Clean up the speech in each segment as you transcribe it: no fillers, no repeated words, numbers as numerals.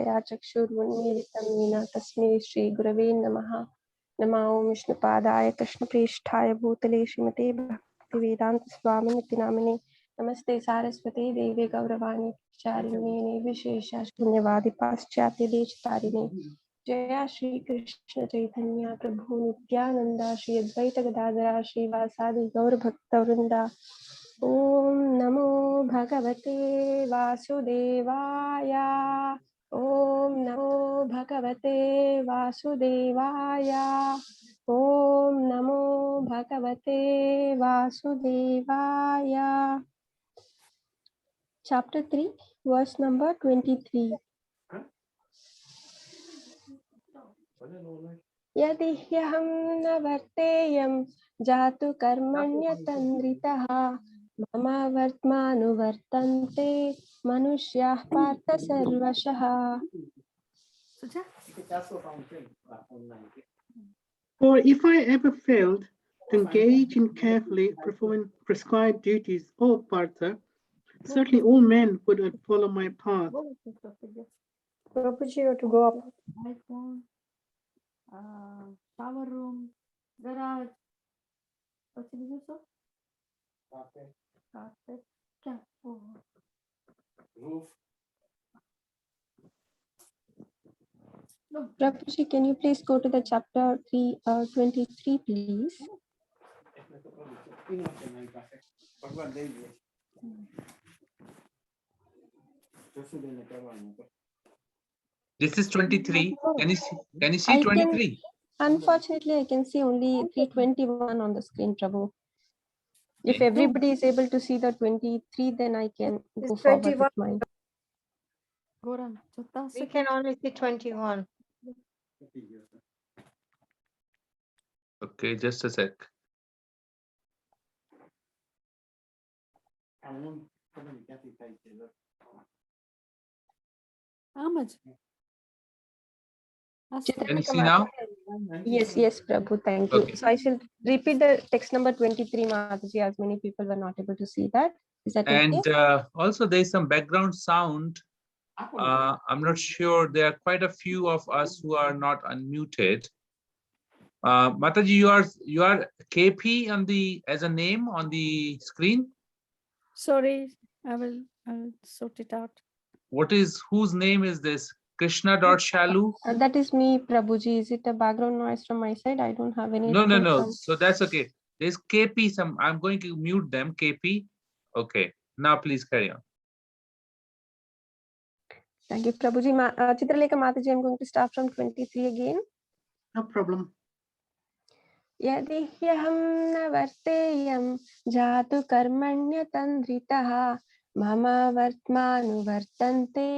या चक्षुर्मुन्मीलितं येन तस्मै श्रीगुरवे नमः। नमो विष्णुपादाय कृष्णप्रेष्ठाय भूतले श्रीमते भक्तिवेदान्तस्वामिनिति नामिने। नमस्ते सारस्वती देवी गौरवाणी प्रचारिणे विशेष शून्यवादी पाश्चात्य देशतारिणे। जया श्री कृष्ण चैतन्य प्रभु नित्यानंद श्री अद्वैत गदाधर श्रीवासादि गौर भक्तवृंदा। ओम नमो भगवते वासुदेवाय। ओम नमो भगवते वासुदेवाय। ओम नमो भगवते वासुदेवाय। Chapter 3, verse number 23. यदि ह्यहं न वर्तेयं जातु कर्मण्यतन्द्रितः मम वर्त्मानुवर्तन्ते मनुष्याः पार्थ सर्वशः। For if I ever failed to engage in carefully performing prescribed duties, O Partha, certainly all men would follow my path. Prabhuji, you have to go up. Shower room, garage. What did you say? Carpet. Roof. Prabhuji, can you please go to the chapter 23, please? This is 23. Can you see 23? Unfortunately, I can see only 321 on the screen, Prabhu. If everybody is able to see the 23, then I can go forward with mine. We can only see 21. Okay, just a sec. How much? Can you see now? Yes, Prabhu, thank you. Okay. So I shall repeat the text number 23, Mataji, as many people were not able to see that. Is that And okay? also there's some background sound. I'm not sure. There are quite a few of us who are not unmuted. Mataji, you are KP on the as a name on the screen. Sorry, I will sort it out. Whose name is this? Krishna.Shalu? That is me, Prabhuji. Is it a background noise from my side? I don't have any. No. So that's okay. There's KP. I'm going to mute them. KP. Okay. Now please carry on. Thank you, Prabhuji. Chitralekha Mataji, I'm going to start from 23 again. No problem. यदि ह्यहं न वर्तेयं जातु कर्मण्यतन्द्रितः मम वर्त्मानुवर्तन्ते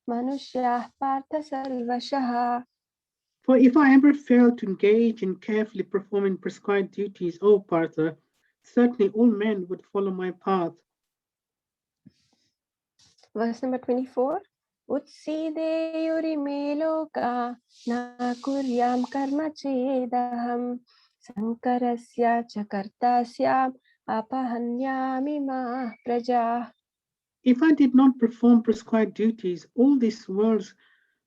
मनुष्याः पार्थ सर्वशः. For if I ever failed to engage in carefully performing prescribed duties, O Partha, certainly all men would follow my path. Verse number 24. उत्सीदेयुरिमे लोका न कुर्यां कर्म चेदहं संकरस्य च कर्तास्याम् अपहन्यामि मा प्रजाः. If I did not perform prescribed duties, all these worlds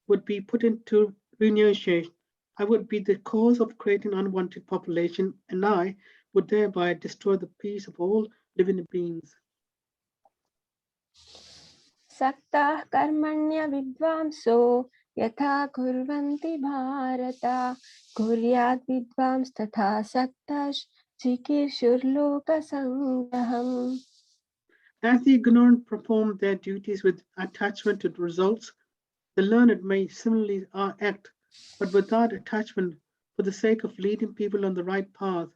would be put into renunciation. I would be the cause of creating unwanted population, and I would thereby destroy the peace of all living beings. सक्ताः कर्मण्य विद्वांसो यथा कुर्वन्ति भारत कुर्यात् विद्वांस तथा सक्तश्च चिकीर्षुर्लोकसङ्ग्रहम्. As the ignorant perform their duties with attachment to results, the learned may similarly act, but without attachment, for the sake of leading people on the right path.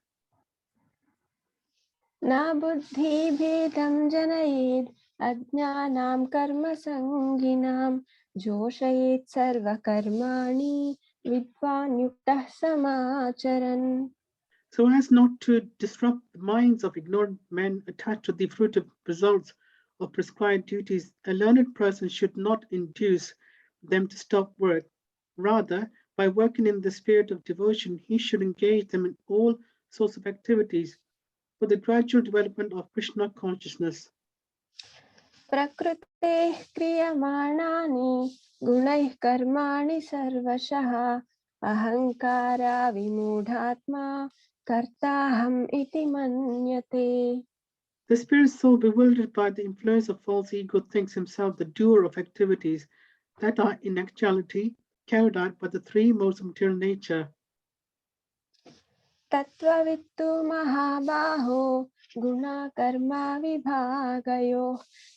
न बुद्धिभेदं जनयेत् अज्ञानां कर्मसङ्गिनां जोषयेत् सर्वकर्माणि विद्वान् युक्तः समाचरन्. So as not to disrupt the minds of ignorant men attached to the fruitive results of prescribed duties, a learned person should not induce them to stop work. Rather, by working in the spirit of devotion, he should engage them in all sorts of activities for the gradual development of Krishna consciousness. प्रकृतेः क्रियमाणानि गुणैः कर्माणि सर्वशः अहङ्कारा विमूढात्मा कर्ताहम् इति मन्यते. The spirit so bewildered by the influence of false ego thinks himself the doer of activities that are in actuality carried out by the three modes of material nature. तत्त्ववित्तु महाबाहो गुणा कर्मा विभागयो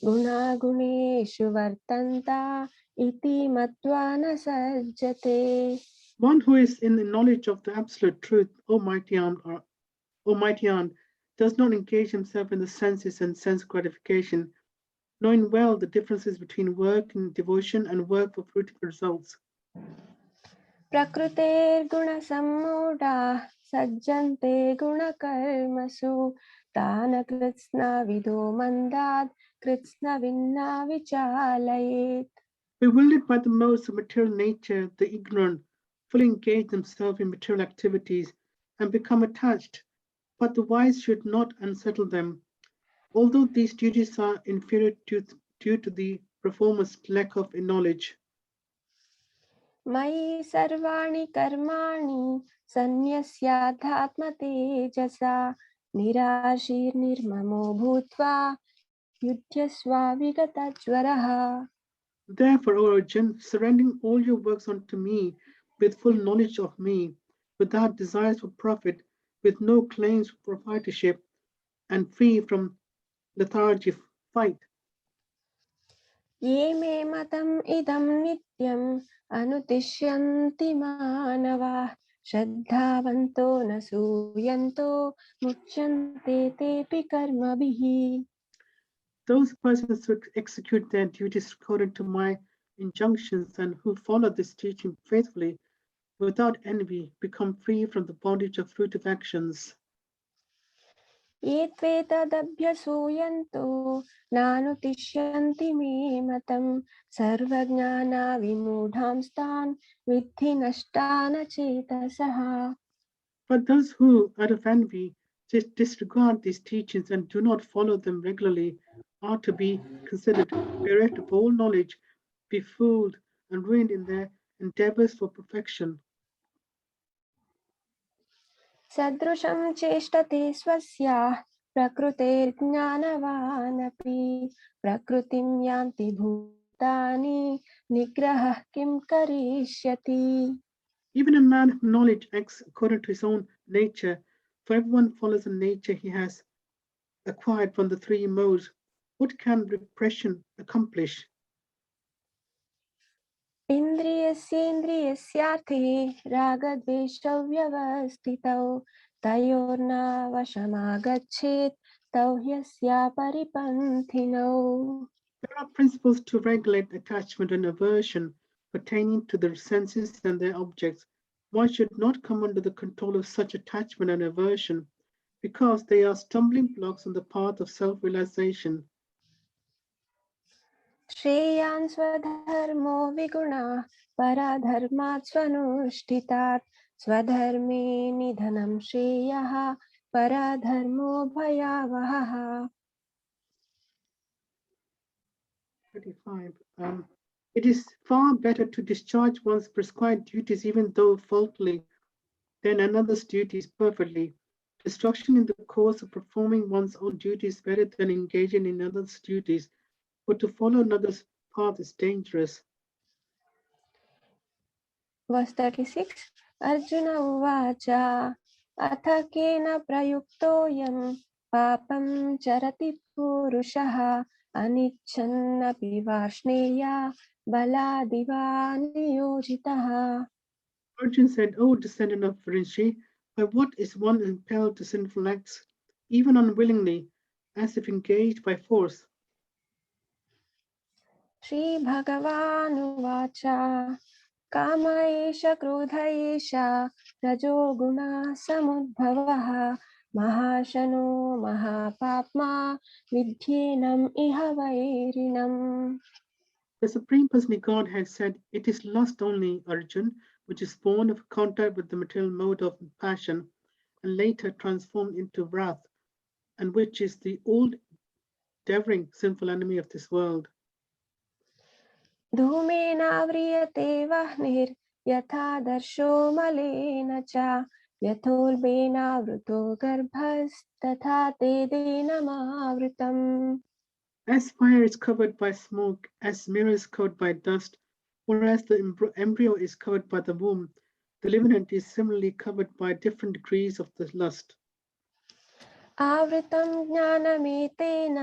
गुणागुणेषु वर्तन्ता इति मत्वा न सज्जते. One who is in the knowledge of the absolute truth, Almighty One, does not engage himself in the senses and sense gratification, knowing well the differences between work and devotion and work for fruitful results. प्रकृतेर्गुणसम्मूढाः सज्जन्ते गुणकर्मसु तान् कृत्स्नविदो मन्दात् कृत्स्नविन्ना विचालयेत्. Bewildered by the modes of material nature, the ignorant fully engage themselves in material activities and become attached, but the wise should not unsettle them. Although these duties are inferior due to the performer's lack of knowledge. मयि सर्वाणि कर्माणि सन्न्यस्याध्यात्मतेजसा निराशीर्निर्ममो भूत्वा युध्यस्व विगतज्वरः. Therefore, O Arjun, surrendering all your works unto me with full knowledge of me, without desires for profit, with no claims for proprietorship, and free from lethargy, fight. ये मे मतम् इदं नित्यम् अनुतिष्यन्ति मानवाः श्रद्धावन्तो न सूयन्तो मुच्यन्ते तेऽपि कर्मभिः. Those persons who execute their duties according to my injunctions and who follow this teaching faithfully without envy become free from the bondage of fruitive actions. ये त्वेतदभ्यसूयन्तो नानुतिष्यन्ति मे मतम् सर्वज्ञानाविमूढांस्तान् विद्धि नष्टान चेतसः. But those who, out of envy, disregard these teachings and do not follow them regularly are to be considered bereft of all knowledge, befooled, and ruined in their endeavors for perfection. सदृशं चेष्टते स्वस्याः प्रकृतेर्ज्ञानवानपि प्रकृतिं यान्ति भूतानि निग्रहः किं करिष्यति. Even a man of knowledge acts according to his own nature, for everyone follows the nature he has acquired from the three modes. What can repression accomplish? इन्द्रियस्येन्द्रियस्यार्थे रागद्वेषौ व्यवस्थितौ तयोर्नवशमागच्छेत् तौ ह्यस्या परिपन्थिनौ. There are principles to regulate attachment and aversion pertaining to the senses and their objects. One should not come under the control of such attachment and aversion because they are stumbling blocks on the path of self-realization. श्रेयान् स्वधर्मो विगुणः पराधर्मात् स्वनुष्ठितात् स्वधर्मे निधनं श्रेयः पराधर्मो भयावहः. 35. It is far better to discharge one's prescribed duties even though faultily than another's duties perfectly. Destruction in the course of performing one's own duties is better than engaging in others' duties, but to follow another's path is dangerous. Verse 36. Arjuna uvacha अथ केन प्रयुक्तोऽयं पापं चरति पुरुषः अनिच्छन्नपि Varshney बलादिवा नियोजितः. Arjun said, O descendant of Rishi, by what is one impelled to sinful acts, even unwillingly, as if engaged by force? श्रीभगवानुवाच काम एष क्रोध एष रजोगुणः समुद्भवः महाशनो महापाप्मा विध्येनम् इह वैरिणम्. The Supreme Personality Godhead said, it is lust only, Arjun, which is born of contact with the material mode of passion and later transformed into wrath, and which is the old endeavoring sinful enemy of this world. धूमेनाव्रियते वह्निर् यथा दर्शो मलेन च यथोल्बेनावृतो गर्भस्तथा तेदेनमावृतम्. As fire is covered by smoke, as mirror is covered by dust, or as the embryo is covered by the womb, the living entity is similarly covered by different degrees of the lust. आवृतं ज्ञानमेतेन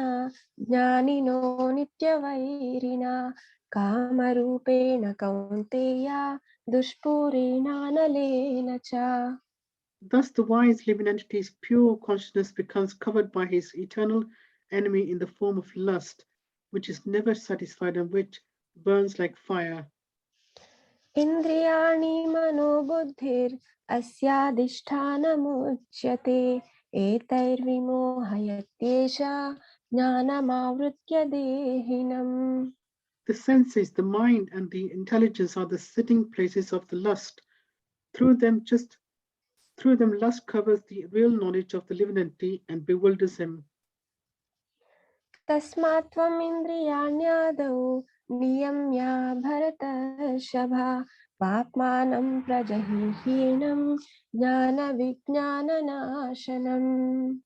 ज्ञानिनो नित्यवैरिणा कामरूपेण कौन्तेय दुष्पूरेणानलेन च. Thus, the wise living entity's pure consciousness becomes covered by his eternal enemy in the form of lust, which is never satisfied and which burns like fire. इन्द्रियाणि मनोबुद्धिर् अस्याधिष्ठानमुच्यते एतैर्विमोहयत्येष ज्ञानमावृत्य देहिनम्. The senses, the mind, and the intelligence are the sitting places of the lust. Through them, lust covers the real knowledge of the living entity and bewilders him. तस्मात् त्वम् इन्द्रियाण्यादौ नियम्य भरतर्षभ पाप्मानं प्रजह्येनं ज्ञानविज्ञाननाशनम्.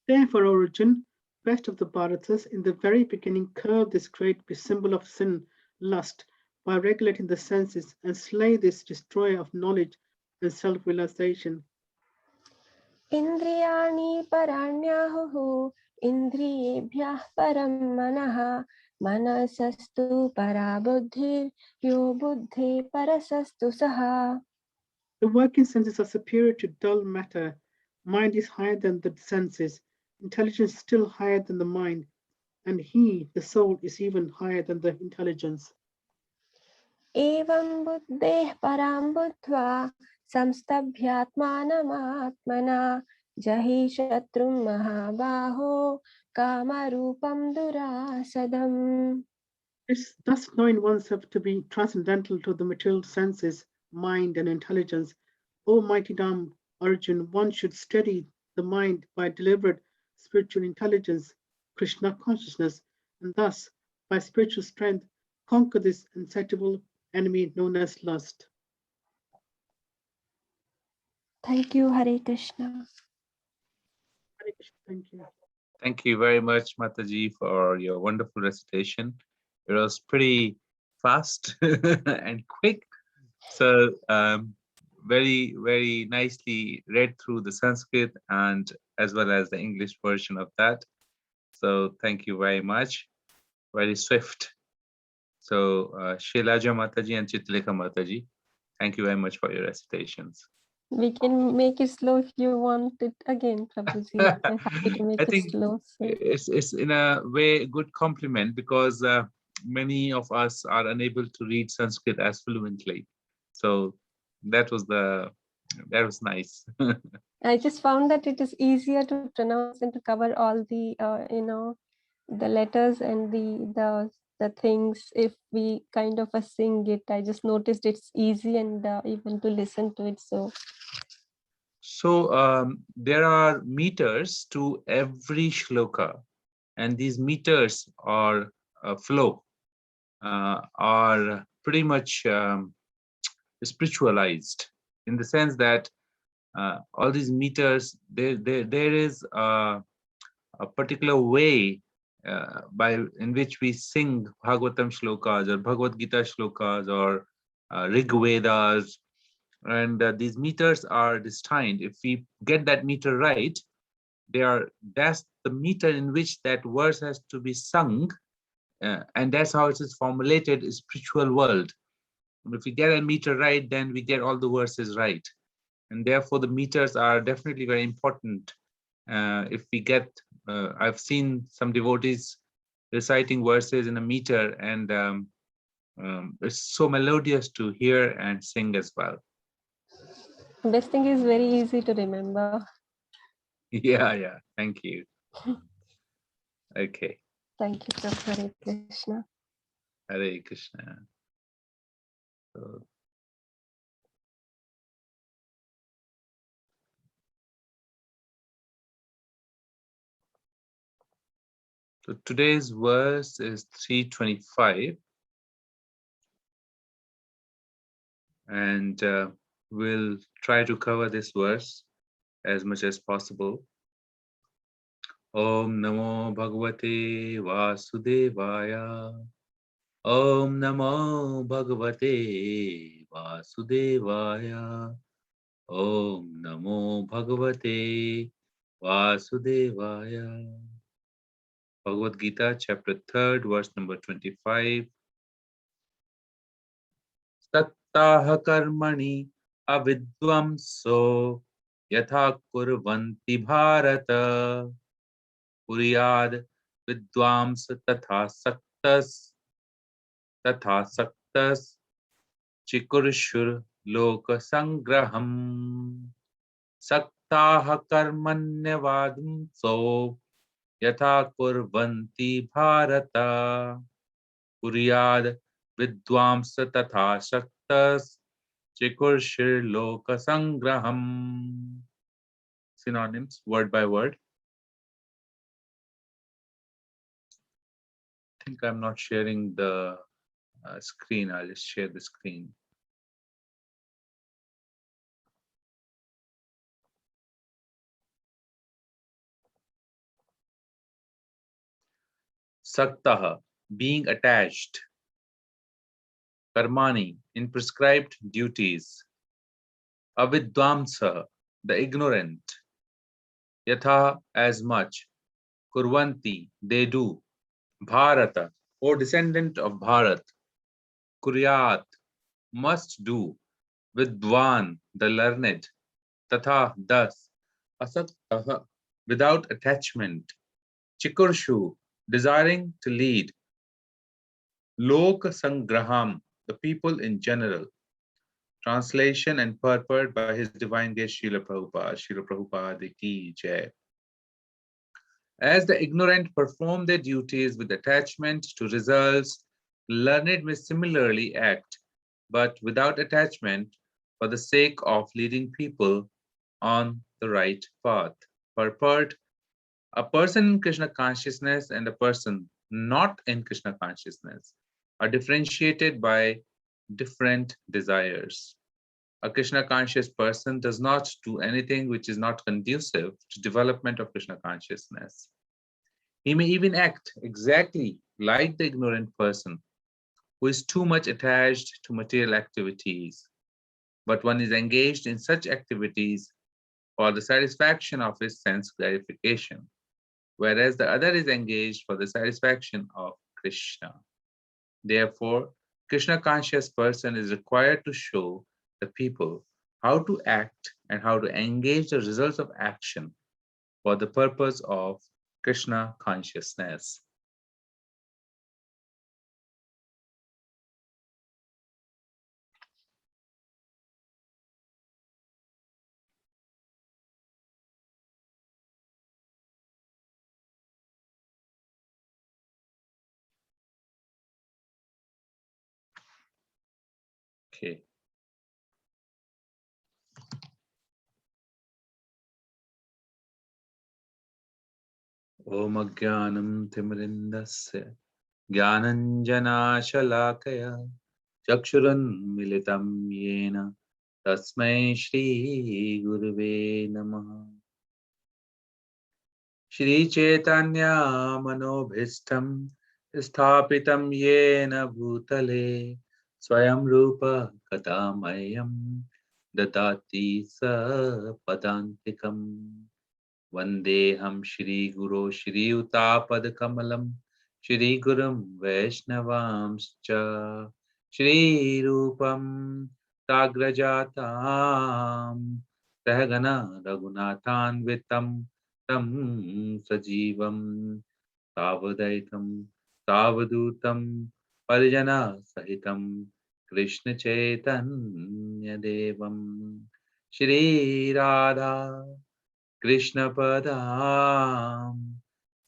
Therefore, O Arjun, best of the Bharatas, in the very beginning curb this great symbol of sin, lust, by regulating the senses and slay this destroyer of knowledge and self-realization. इन्द्रियाणि पराण्याहुः इन्द्रियेभ्यः परं मनः मनसस्तु परा बुद्धिर् यो बुद्धे परसस्तु सः. The working senses are superior to dull matter. Mind is higher than the senses. Intelligence is still higher than the mind. And he, the soul, is even higher than the intelligence. एवं बुद्धेः परां बुद्ध्वा संस्तभ्यात्मानमात्मना जहि शत्रुं महाबाहो कामरूपं दुरासदम्. Thus knowing oneself to be transcendental to the material senses, mind, and intelligence, O mighty Ram Arjun, one should steady the mind by deliberate spiritual intelligence, Krishna consciousness, and thus, by spiritual strength, conquer this insatiable enemy known as lust. Thank you, Hare Krishna. Hare Krishna, thank you. Thank you very much, Mataji, for your wonderful recitation. It was pretty fast and quick. So very, very nicely read through the Sanskrit and as well as the English version of that. So thank you very much. Very swift. So Shailaja Mataji and Chitleka Mataji, thank you very much for your recitations. We can make it slow if you want it again, Prabhuji. I'm happy to make I it think slow. So. it's in a way a good compliment because many of us are unable to read Sanskrit as fluently. So that was nice. I just found that it is easier to pronounce and to cover all the the letters and the things if we kind of sing it. I just noticed it's easy and even to listen to it. So there are meters to every shloka, and these meters are flow are pretty much spiritualized in the sense that all these meters, there is a particular way in which we sing Bhagavatam shlokas or Bhagavad Gita shlokas or Rig Vedas, and these meters are destined. If we get that meter right, that's the meter in which that verse has to be sung, and that's how it is formulated in spiritual world. If we get a meter right, then we get all the verses right, and therefore the meters are definitely very important. If we get, I've seen some devotees reciting verses in a meter, and it's so melodious to hear and sing as well. The best thing is very easy to remember. Yeah. Thank you. Okay. Thank you, Prabhu. Hare Krishna. Hare Krishna. So, So today's verse is 325, and we'll try to cover this verse as much as possible. Om Namo Bhagavate Vasudevaya. Om Namo Bhagavate Vasudevaya. Om Namo Bhagavate Vasudevaya. Bhagavad Gita, chapter 3, verse number 25. Sattah karmani avidvamso yatha kurvanti bharata puryad vidvams tatha saktas chikurshur loka sangraham. Sattah karmanyavadamso yatha kurvanti bharata puryad vidvamsa tatha shaktas chikurshir loka sangraham. Synonyms, word by word. I think I'm not sharing the screen. I'll just share the screen. Saktah, being attached. Karmani, in prescribed duties. Avidvamsa, the ignorant. Yatha, as much. Kurvanti, they do. Bharata, O descendant of Bharat. Kuryat, must do. Vidwan, the learned. Tatha, thus. Asaktah, without attachment. Chikurshu, desiring to lead. Lok Sangraham, the people in general. Translation and purport by His Divine Grace Srila Prabhupada. Srila Prabhupada ki jai. As the ignorant perform their duties with attachment to results, learned may similarly act, but without attachment for the sake of leading people on the right path. Purport: a person in Krishna consciousness and a person not in Krishna consciousness are differentiated by different desires. A Krishna conscious person does not do anything which is not conducive to development of Krishna consciousness. He may even act exactly like the ignorant person who is too much attached to material activities, but one is engaged in such activities for the satisfaction of his sense gratification, whereas the other is engaged for the satisfaction of Krishna. Therefore, Krishna conscious person is required to show the people how to act and how to engage the results of action for the purpose of Krishna consciousness. Okay. Om Agyanam Timrindasya Gyananjana Shalakaya Chakshuran Militam Yena Tasmai Shri Guruve Namaha. Shri Chaitanya Manobhishtam Sthapitam Yena Bhutale Swayam Rupa Katamayam Dadati Sa Padantikam. Vandeham Shri Guru Shri Utapad Kamalam Shri Gurum Vaishnavamscha Shri Rupam Tagrajatam Sahagana Raghunathan Vitam Tam Sajivam Savadaitam Savadutam Parijana Sahitam Krishna Chaitanya Devam Shri Radha Krishna Padam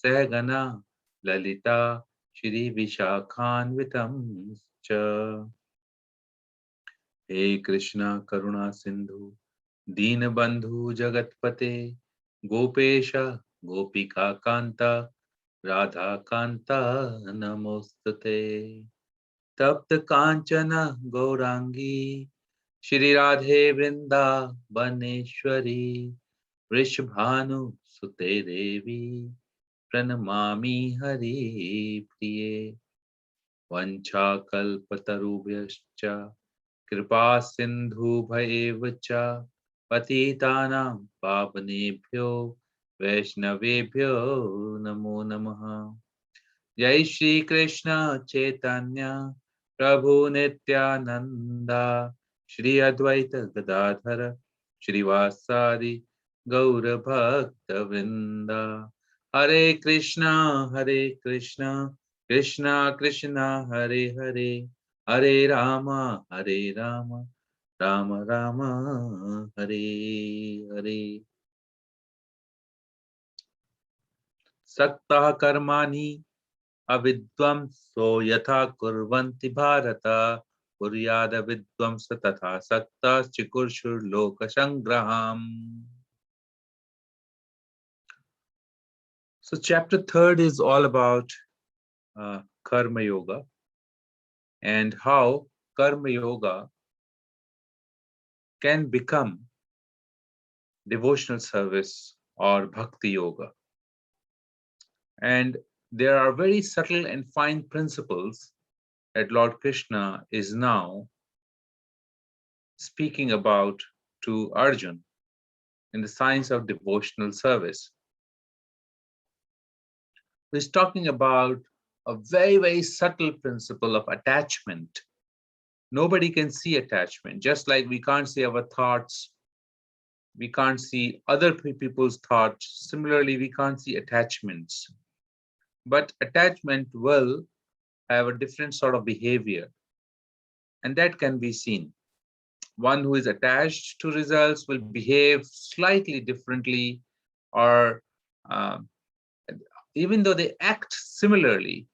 Sahagana Lalita Shri Vishakhanvitam Cha. He Krishna Karuna Sindhu Deenabandhu Jagatpate Gopesha Gopika Kanta Radha Kanta Namostate. Tapta Kanchana Gaurangi. Shri Radhe Vrinda Vaneshwari. Vrishabhanu Sute Devi. Pranamami Hari Priye. Vancha Kalpatarubhyascha. Kripa Sindhu Bhayevacha. Patitanam Pavanebhyo. Vaishnavebhyo Namo Namaha. Jai Shri Krishna Chaitanya Prabhu Nityananda Shri Advaita Gadadhara Shri Vasari Gaura Bhakta Vrinda. Hare Krishna Krishna Krishna Hare Hare Hare Rama Rama Rama Hare Hare. Saktah Karmani Avidvamso yatha kurvanti bharata kuryada vidvamsa tatha sakta chikurshur loka sangraham. So chapter 3 is all about karma yoga and how karma yoga can become devotional service or bhakti yoga. And there are very subtle and fine principles that Lord Krishna is now speaking about to Arjun in the science of devotional service. He's talking about a very, very subtle principle of attachment. Nobody can see attachment, just like we can't see our thoughts, we can't see other people's thoughts. Similarly, we can't see attachments. But attachment will have a different sort of behavior, and that can be seen. One who is attached to results will behave slightly differently, or even though they act similarly,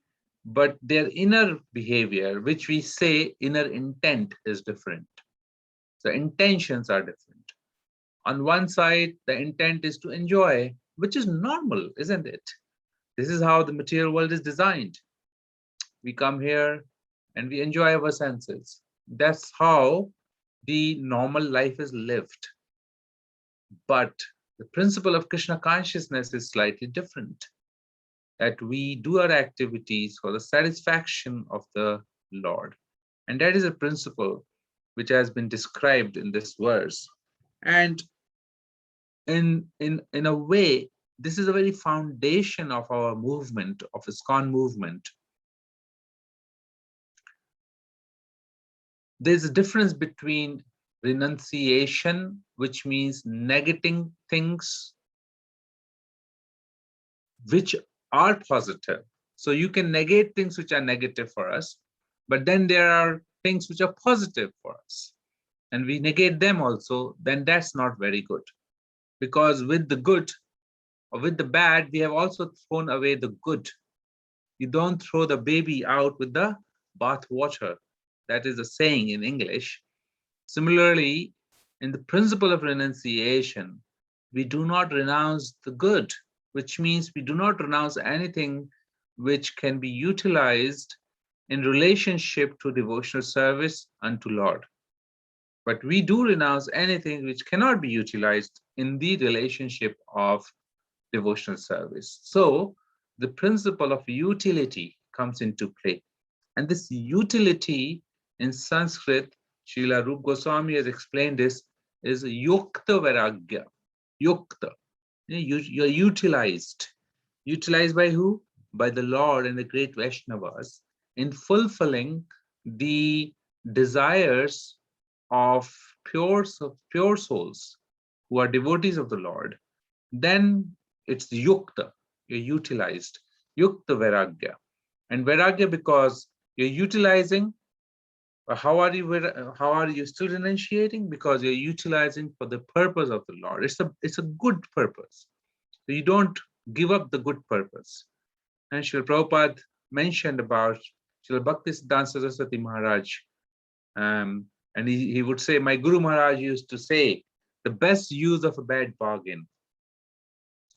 but their inner behavior, which we say inner intent, is different. So intentions are different. On one side, the intent is to enjoy, which is normal, isn't it? This is how the material world is designed. We come here and we enjoy our senses. That's how the normal life is lived. But the principle of Krishna consciousness is slightly different. That we do our activities for the satisfaction of the Lord. And that is a principle which has been described in this verse. And in a way, this is a very foundation of our movement, of ISKCON movement. There's a difference between renunciation, which means negating things which are positive. So you can negate things which are negative for us, but then there are things which are positive for us, and we negate them also, then that's not very good. Because with the good or with the bad, we have also thrown away the good. You don't throw the baby out with the bath water. That is a saying in English. Similarly, in the principle of renunciation, we do not renounce the good, which means we do not renounce anything which can be utilized in relationship to devotional service unto Lord. But we do renounce anything which cannot be utilized in the relationship of devotional service. So the principle of utility comes into play. And this utility in Sanskrit, Srila Rup Goswami has explained this, is yukta vairagya. Yukta. You're utilized. Utilized by who? By the Lord and the great Vaishnavas in fulfilling the desires of pure souls who are devotees of the Lord. Then it's yukta. You're utilized. Yukta vairagya. And vairagya because you're utilizing. How are you still renunciating? Because you're utilizing for the purpose of the Lord. It's a good purpose. So you don't give up the good purpose. And Srila Prabhupada mentioned about Srila Bhaktisiddhanta Saraswati Maharaj. And he would say, my Guru Maharaj used to say, the best use of a bad bargain.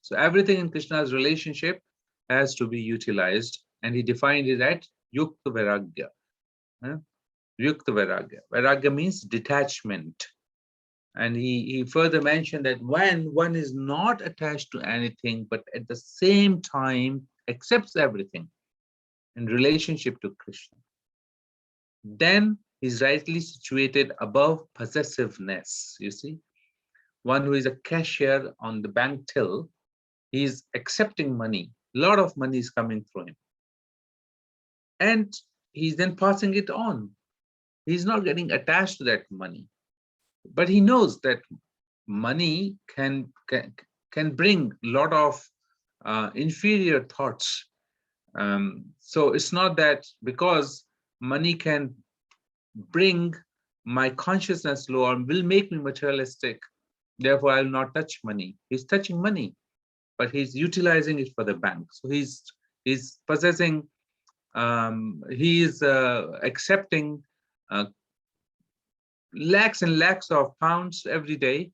So everything in Krishna's relationship has to be utilized, and he defined it at Yukta Vairagya. Yukta Vairagya. Vairagya means detachment. And he further mentioned that when one is not attached to anything, but at the same time accepts everything in relationship to Krishna, then he's rightly situated above possessiveness. You see, one who is a cashier on the bank till, he's accepting money. A lot of money is coming through him. And he's then passing it on. He's not getting attached to that money. But he knows that money can bring a lot of inferior thoughts. So it's not that because money can bring my consciousness low or will make me materialistic, therefore I will not touch money. He's touching money, but he's utilizing it for the bank. So he's possessing, he is accepting lakhs and lakhs of pounds every day,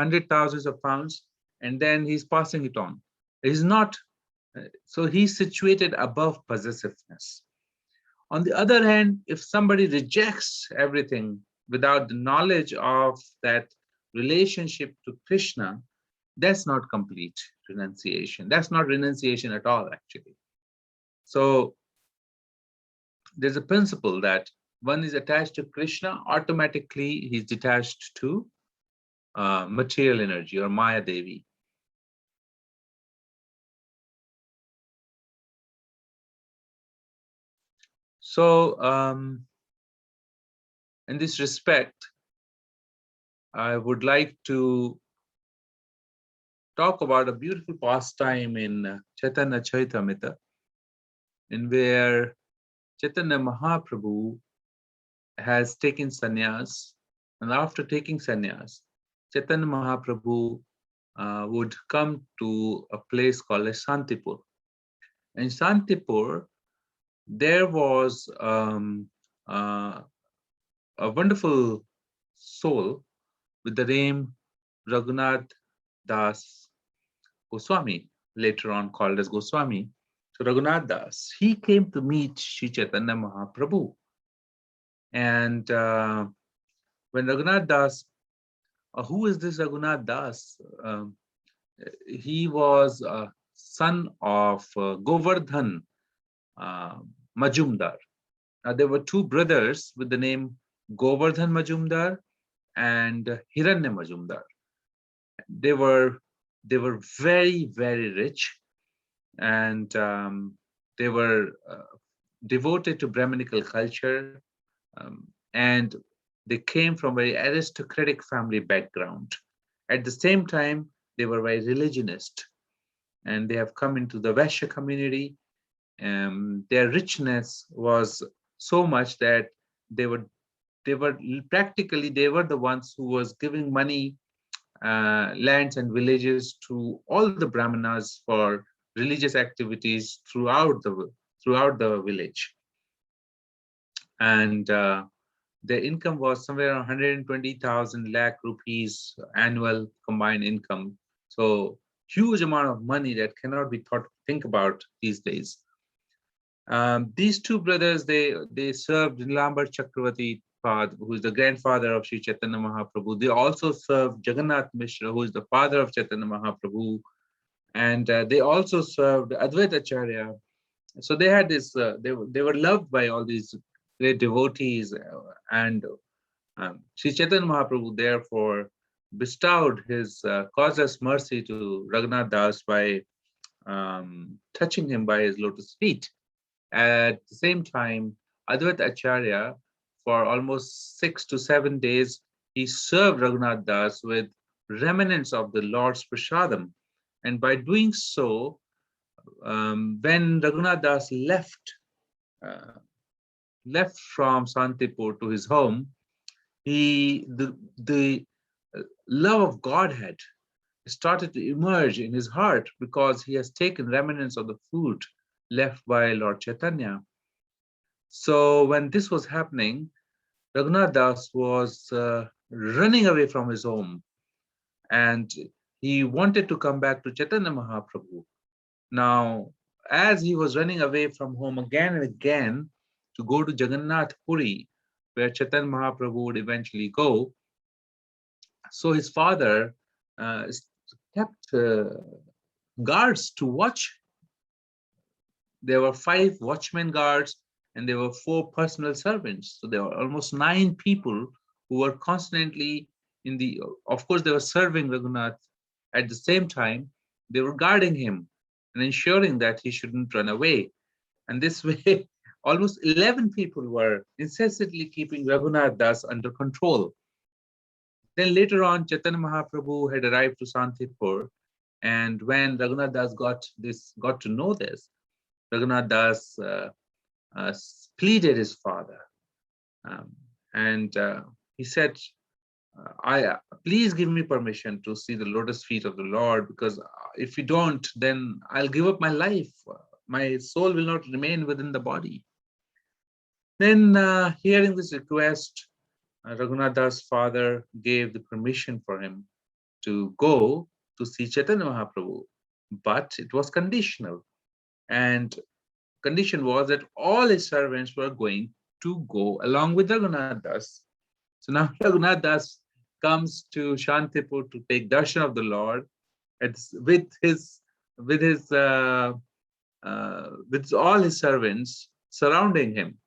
100,000s of pounds, and then he's passing it on. He's not, so he's situated above possessiveness. On the other hand, if somebody rejects everything without the knowledge of that relationship to Krishna, that's not complete renunciation. That's not renunciation at all, actually. So there's a principle that one is attached to Krishna, automatically he's detached to material energy or Maya Devi. So in this respect, I would like to talk about a beautiful pastime in Chaitanya Charitamrita, in where Chaitanya Mahaprabhu has taken sannyas, and after taking sannyas, Chaitanya Mahaprabhu would come to a place called Shantipur. In Shantipur, there was a wonderful soul with the name Raghunath Das Goswami, later on called as Goswami. So Raghunath Das, he came to meet Sri Chaitanya Mahaprabhu. And when Raghunath Das, who is this Raghunath Das? He was a son of Govardhan Majumdar. Now, there were two brothers with the name Govardhan Majumdar and Hiranya Majumdar. They were very, very rich, and they were devoted to Brahminical culture, and they came from a very aristocratic family background. At the same time, they were very religionist, and they have come into the Vaishya community. Their richness was so much that they were practically, they were the ones who was giving money, lands and villages to all the Brahmanas for religious activities throughout the village. And their income was somewhere around 120,000 lakh rupees annual combined income. So huge amount of money that cannot be think about these days. These two brothers, they served Nilambar Chakravarti, who is the grandfather of Sri Chaitanya Mahaprabhu. They also served Jagannath Mishra, who is the father of Chaitanya Mahaprabhu. And they also served Advaita Acharya. So they had this, they were loved by all these great devotees, and Sri Chaitanya Mahaprabhu therefore bestowed his causeless mercy to Raghunath Das by touching him by his lotus feet. At the same time, Advaita Acharya, for almost 6 to 7 days, he served Raghunath Das with remnants of the Lord's prasadam. And by doing so, when Raghunath Das left from Shantipur to his home, the love of Godhead started to emerge in his heart, because he has taken remnants of the food left by Lord Chaitanya. So when this was happening, Raghunath Das was running away from his home, and he wanted to come back to Chaitanya Mahaprabhu. Now, as he was running away from home again and again to go to Jagannath Puri, where Chaitanya Mahaprabhu would eventually go, so his father kept guards to watch. There were 5 watchmen guards and there were 4 personal servants. So there were almost 9 people who were constantly of course, they were serving Raghunath. At the same time, they were guarding him and ensuring that he shouldn't run away. And this way, almost 11 people were incessantly keeping Raghunath Das under control. Then later on, Chaitanya Mahaprabhu had arrived to Santipur, and when Raghunath Das got to know this, Raghunath Das pleaded his father, and he said, please give me permission to see the lotus feet of the Lord, because if you don't, then I'll give up my life. My soul will not remain within the body. Then hearing this request, Raghunath Das' father gave the permission for him to go to see Chaitanya Mahaprabhu, but it was conditional. And condition was that all his servants were going to go along with Raghunath Das. So now Raghunath Das comes to Shantipur to take darshan of the Lord with all his servants surrounding him,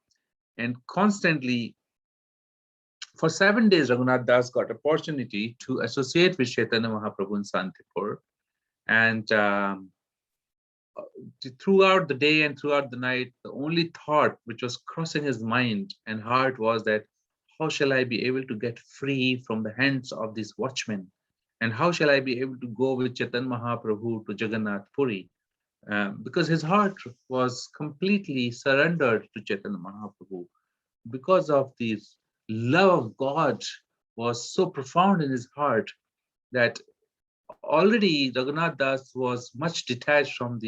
and constantly for 7 days Raghunath Das got opportunity to associate with Chaitanya Mahaprabhu in Santipur, and throughout the day and throughout the night, the only thought which was crossing his mind and heart was that, how shall I be able to get free from the hands of these watchmen? And how shall I be able to go with Chaitanya Mahaprabhu to Jagannath Puri? Because his heart was completely surrendered to Chaitanya Mahaprabhu. Because of this love of God was so profound in his heart that already Raghunath Das was much detached from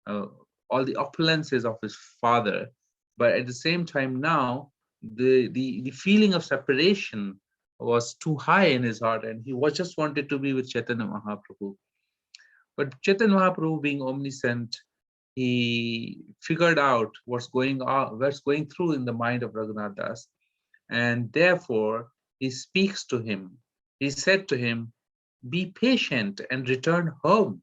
all the opulences of his father. But at the same time now, the feeling of separation was too high in his heart, and he just wanted to be with Chaitanya Mahaprabhu. But Chaitanya Mahaprabhu, being omniscient, he figured out what's going through in the mind of Raghunath Das, and therefore he speaks to him. He said to him, be patient and return home.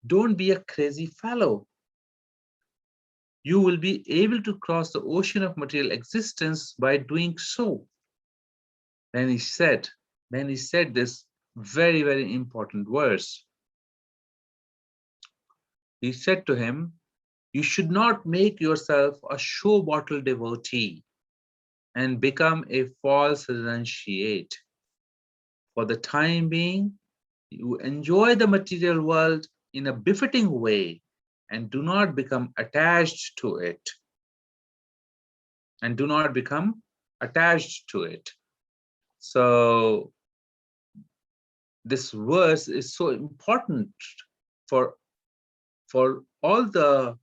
Don't be a crazy fellow. You will be able to cross the ocean of material existence by doing so. Then he said this very, very important verse. He said to him, you should not make yourself a show bottle devotee and become a false renunciate. For the time being, you enjoy the material world in a befitting way and do not become attached to it. So this verse is so important for all the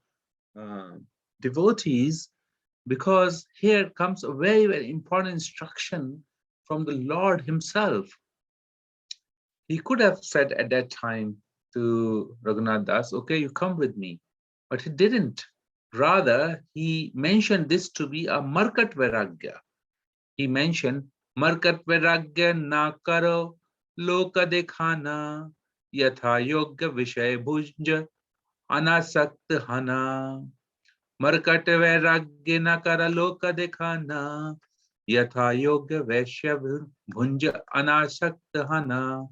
devotees, because here comes a very, very important instruction from the Lord himself. He could have said at that time to Raghunath Das, okay, you come with me, but he didn't. Rather, he mentioned this to be a Markat Vairagya. He mentioned, Markat Vairagya na karo loka dekhana yatha yogya vishay bhunja anasakt hana. Markat Vairagya na kara loka dekhana yatha yogya vishay bhunja anasakt hana.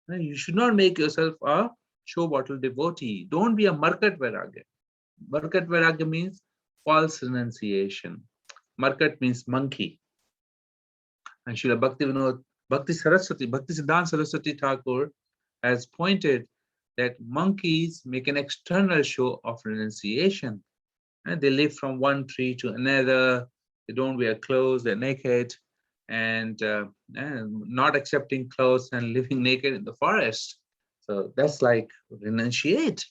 You should not make yourself a show bottle devotee. Don't be a Markat Vairagya. Markat Vairagya means false renunciation. Markat means monkey. And Srila Bhakti Siddhanta Saraswati Thakur has pointed that monkeys make an external show of renunciation. And they live from one tree to another. They don't wear clothes, they're naked, and not accepting clothes and living naked in the forest. So that's like renunciate.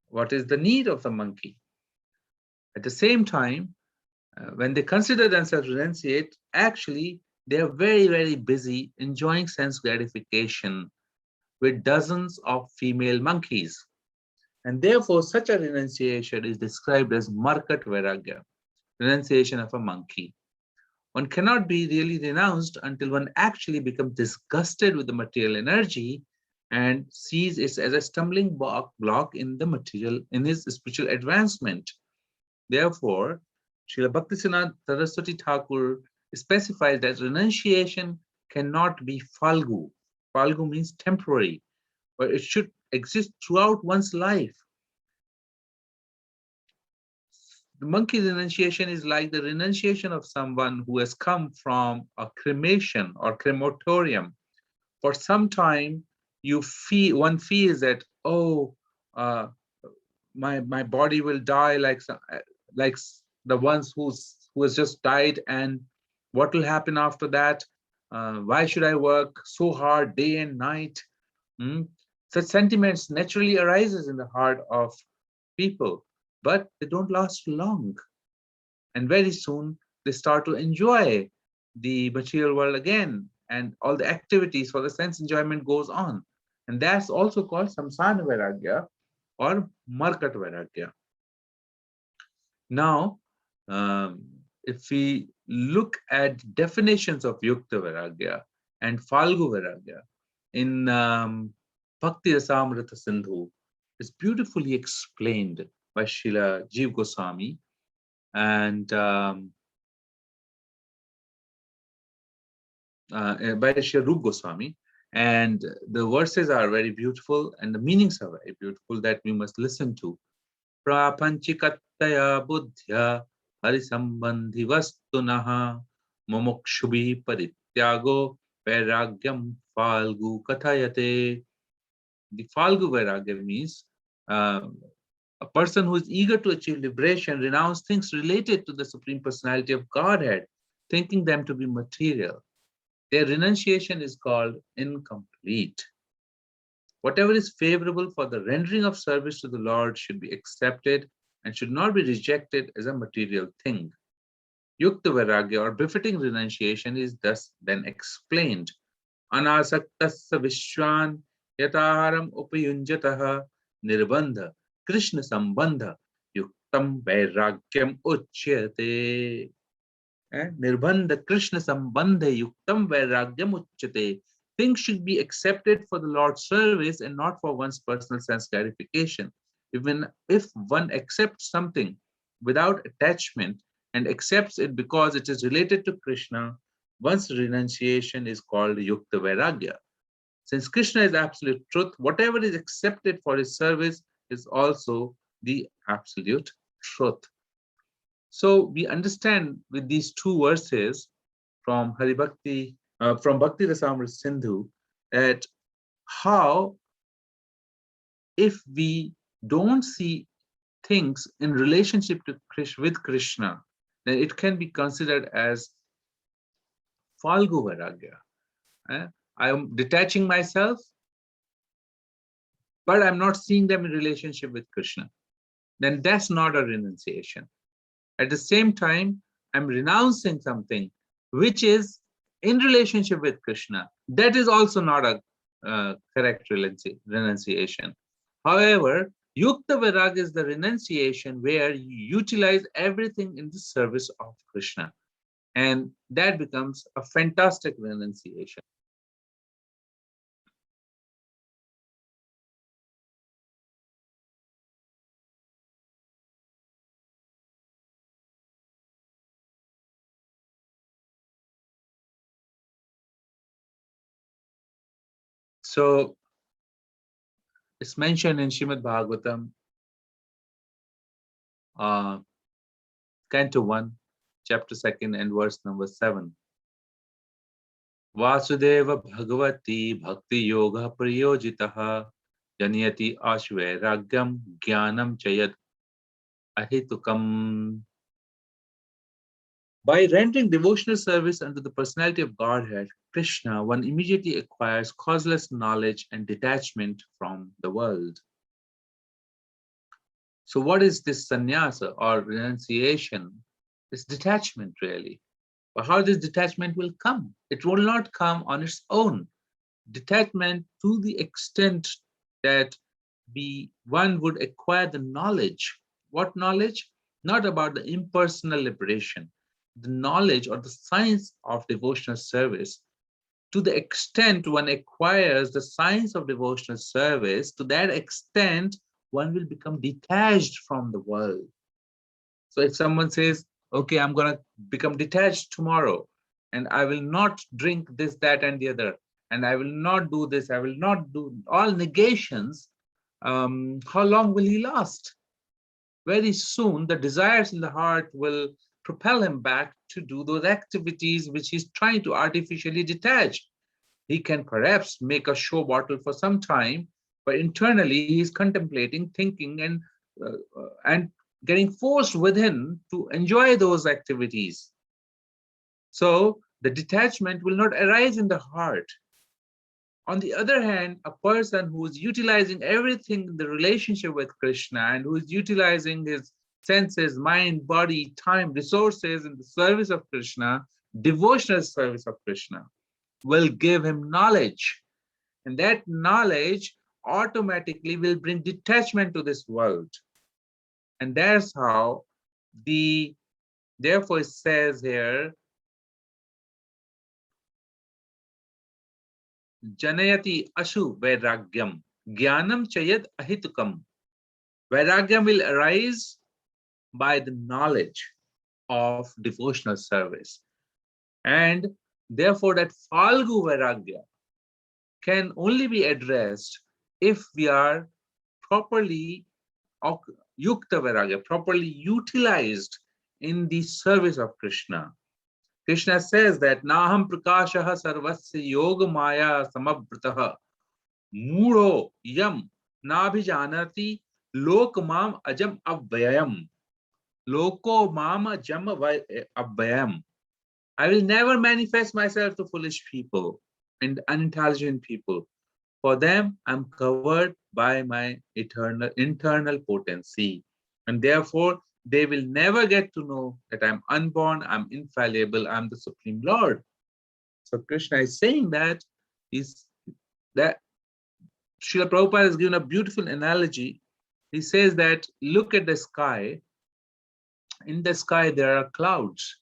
What is the need of the monkey? At the same time, when they consider themselves renunciate, actually they are very, very busy enjoying sense gratification with dozens of female monkeys. And therefore, such a renunciation is described as Markat Vairagya, renunciation of a monkey. One cannot be really renounced until one actually becomes disgusted with the material energy and sees it as a stumbling block in the material, in his spiritual advancement. Therefore, Srila Bhaktisiddhanta Saraswati Thakur specifies that renunciation cannot be falgu. Falgu means temporary, but it should exist throughout one's life. The monkey renunciation is like the renunciation of someone who has come from a cremation or crematorium. For some time, one feels that, oh, my body will die like the ones who has just died, and what will happen after that? Why should I work so hard day and night? Such sentiments naturally arises in the heart of people, but they don't last long. And very soon they start to enjoy the material world again, and all the activities for the sense enjoyment goes on. And that's also called samsana vairagya or markat vairagya. Now, if we look at definitions of yukta vairagya and falgu vairagya in Bhakti Rasamrita Sindhu, it's beautifully explained by Srila Jiva Goswami and by Srila Rupa Goswami. And the verses are very beautiful and the meanings are very beautiful that we must listen to. Prapanchikattaya buddhya harisambandhi vastunaha mumukshubhi parityago vairagyam falgu kathayate. The falgu vairagya means a person who is eager to achieve liberation, renounce things related to the Supreme Personality of Godhead, thinking them to be material. Their renunciation is called incomplete. Whatever is favorable for the rendering of service to the Lord should be accepted and should not be rejected as a material thing. Yukta Vairagya or befitting renunciation is thus then explained. Anasaktasya vishwan yataharam upayunjataha nirbandha Krishna sambandha yuktam vairagyam uchyate. Nirbandha Krishna sambandha yuktam vairagyam uchyate. Things should be accepted for the Lord's service and not for one's personal sense gratification. Even if one accepts something without attachment and accepts it because it is related to Krishna, one's renunciation is called yukta vairagya. Since Krishna is absolute truth, whatever is accepted for his service is also the absolute truth. So we understand with these two verses from Bhakti Rasamrita Sindhu that how if we don't see things in relationship to with Krishna, then it can be considered as falgu vairagya. I am detaching myself, but I'm not seeing them in relationship with Krishna. Then that's not a renunciation. At the same time, I'm renouncing something which is in relationship with Krishna. That is also not a correct renunciation. However, yukta vairagya is the renunciation where you utilize everything in the service of Krishna. And that becomes a fantastic renunciation. So it's mentioned in Srimad Bhagavatam, Canto 1, Chapter 2, and verse number 7. Vasudeva Bhagavati Bhakti Yoga Priyojitaha Janiyati Ashvairagyam Jnanam Chayat Ahitukam. By rendering devotional service unto the personality of Godhead, Krishna, one immediately acquires causeless knowledge and detachment from the world. So what is this sannyasa or renunciation? It's detachment, really. But how this detachment will come? It will not come on its own. Detachment to the extent that one would acquire the knowledge. What knowledge? Not about the impersonal liberation, the knowledge or the science of devotional service. To the extent one acquires the science of devotional service, to that extent one will become detached from the world. So if someone says, okay, I'm going to become detached tomorrow, and I will not drink this, that, and the other, and I will not do this, I will not do all negations, how long will he last? Very soon, the desires in the heart will propel him back to do those activities which he's trying to artificially detach. He can perhaps make a show bottle for some time, but internally he's contemplating, thinking, and getting forced within to enjoy those activities. So the detachment will not arise in the heart. On the other hand, a person who is utilizing everything in the relationship with Krishna and who is utilizing his senses, mind, body, time, resources in the service of Krishna, devotional service of Krishna, will give him knowledge. And that knowledge automatically will bring detachment to this world. And that's how therefore it says here, Janayati ashu vairagyam, jnanam chayad ahitukam. Vairagyam will arise by the knowledge of devotional service. And therefore that Falgu Vairagya can only be addressed if we are properly Yukta Vairagya, properly utilized in the service of Krishna. Krishna says that Naham Prakashaha Sarvasya Yoga Maya Samabhrataha Muro Yam Nabhijanati Lokamam Ajam Abhyayam. Loko Mama Jam Abhyayam. I will never manifest myself to foolish people and unintelligent people. For them, I'm covered by my internal potency. And therefore, they will never get to know that I'm unborn, I'm infallible, I'm the Supreme Lord. So Krishna is saying that Srila Prabhupada has given a beautiful analogy. He says that look at the sky. In the sky, there are clouds.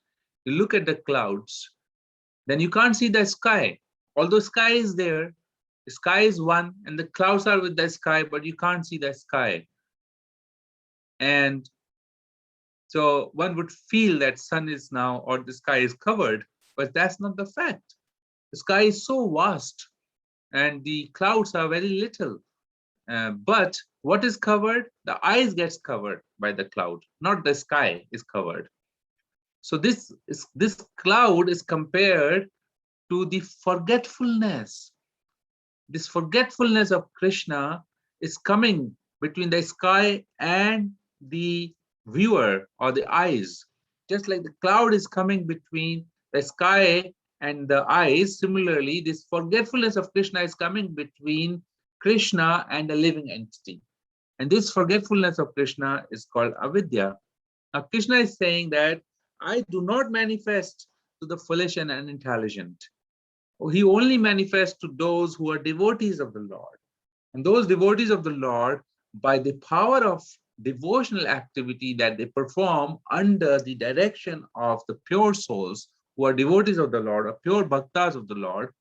You look at the clouds, then you can't see the sky. Although sky is there, the sky is one and the clouds are with the sky, but you can't see the sky. And so one would feel that sun is now, or the sky is covered, but that's not the fact. The sky is so vast and the clouds are very little. But what is covered? The eyes gets covered by the cloud, not the sky is covered. So this cloud is compared to the forgetfulness. This forgetfulness of Krishna is coming between the sky and the viewer or the eyes. Just like the cloud is coming between the sky and the eyes, similarly, this forgetfulness of Krishna is coming between Krishna and a living entity. And this forgetfulness of Krishna is called avidya. Now, Krishna is saying that I do not manifest to the foolish and unintelligent. He only manifests to those who are devotees of the Lord. And those devotees of the Lord, by the power of devotional activity that they perform under the direction of the pure souls who are devotees of the Lord, or pure bhaktas of the Lord,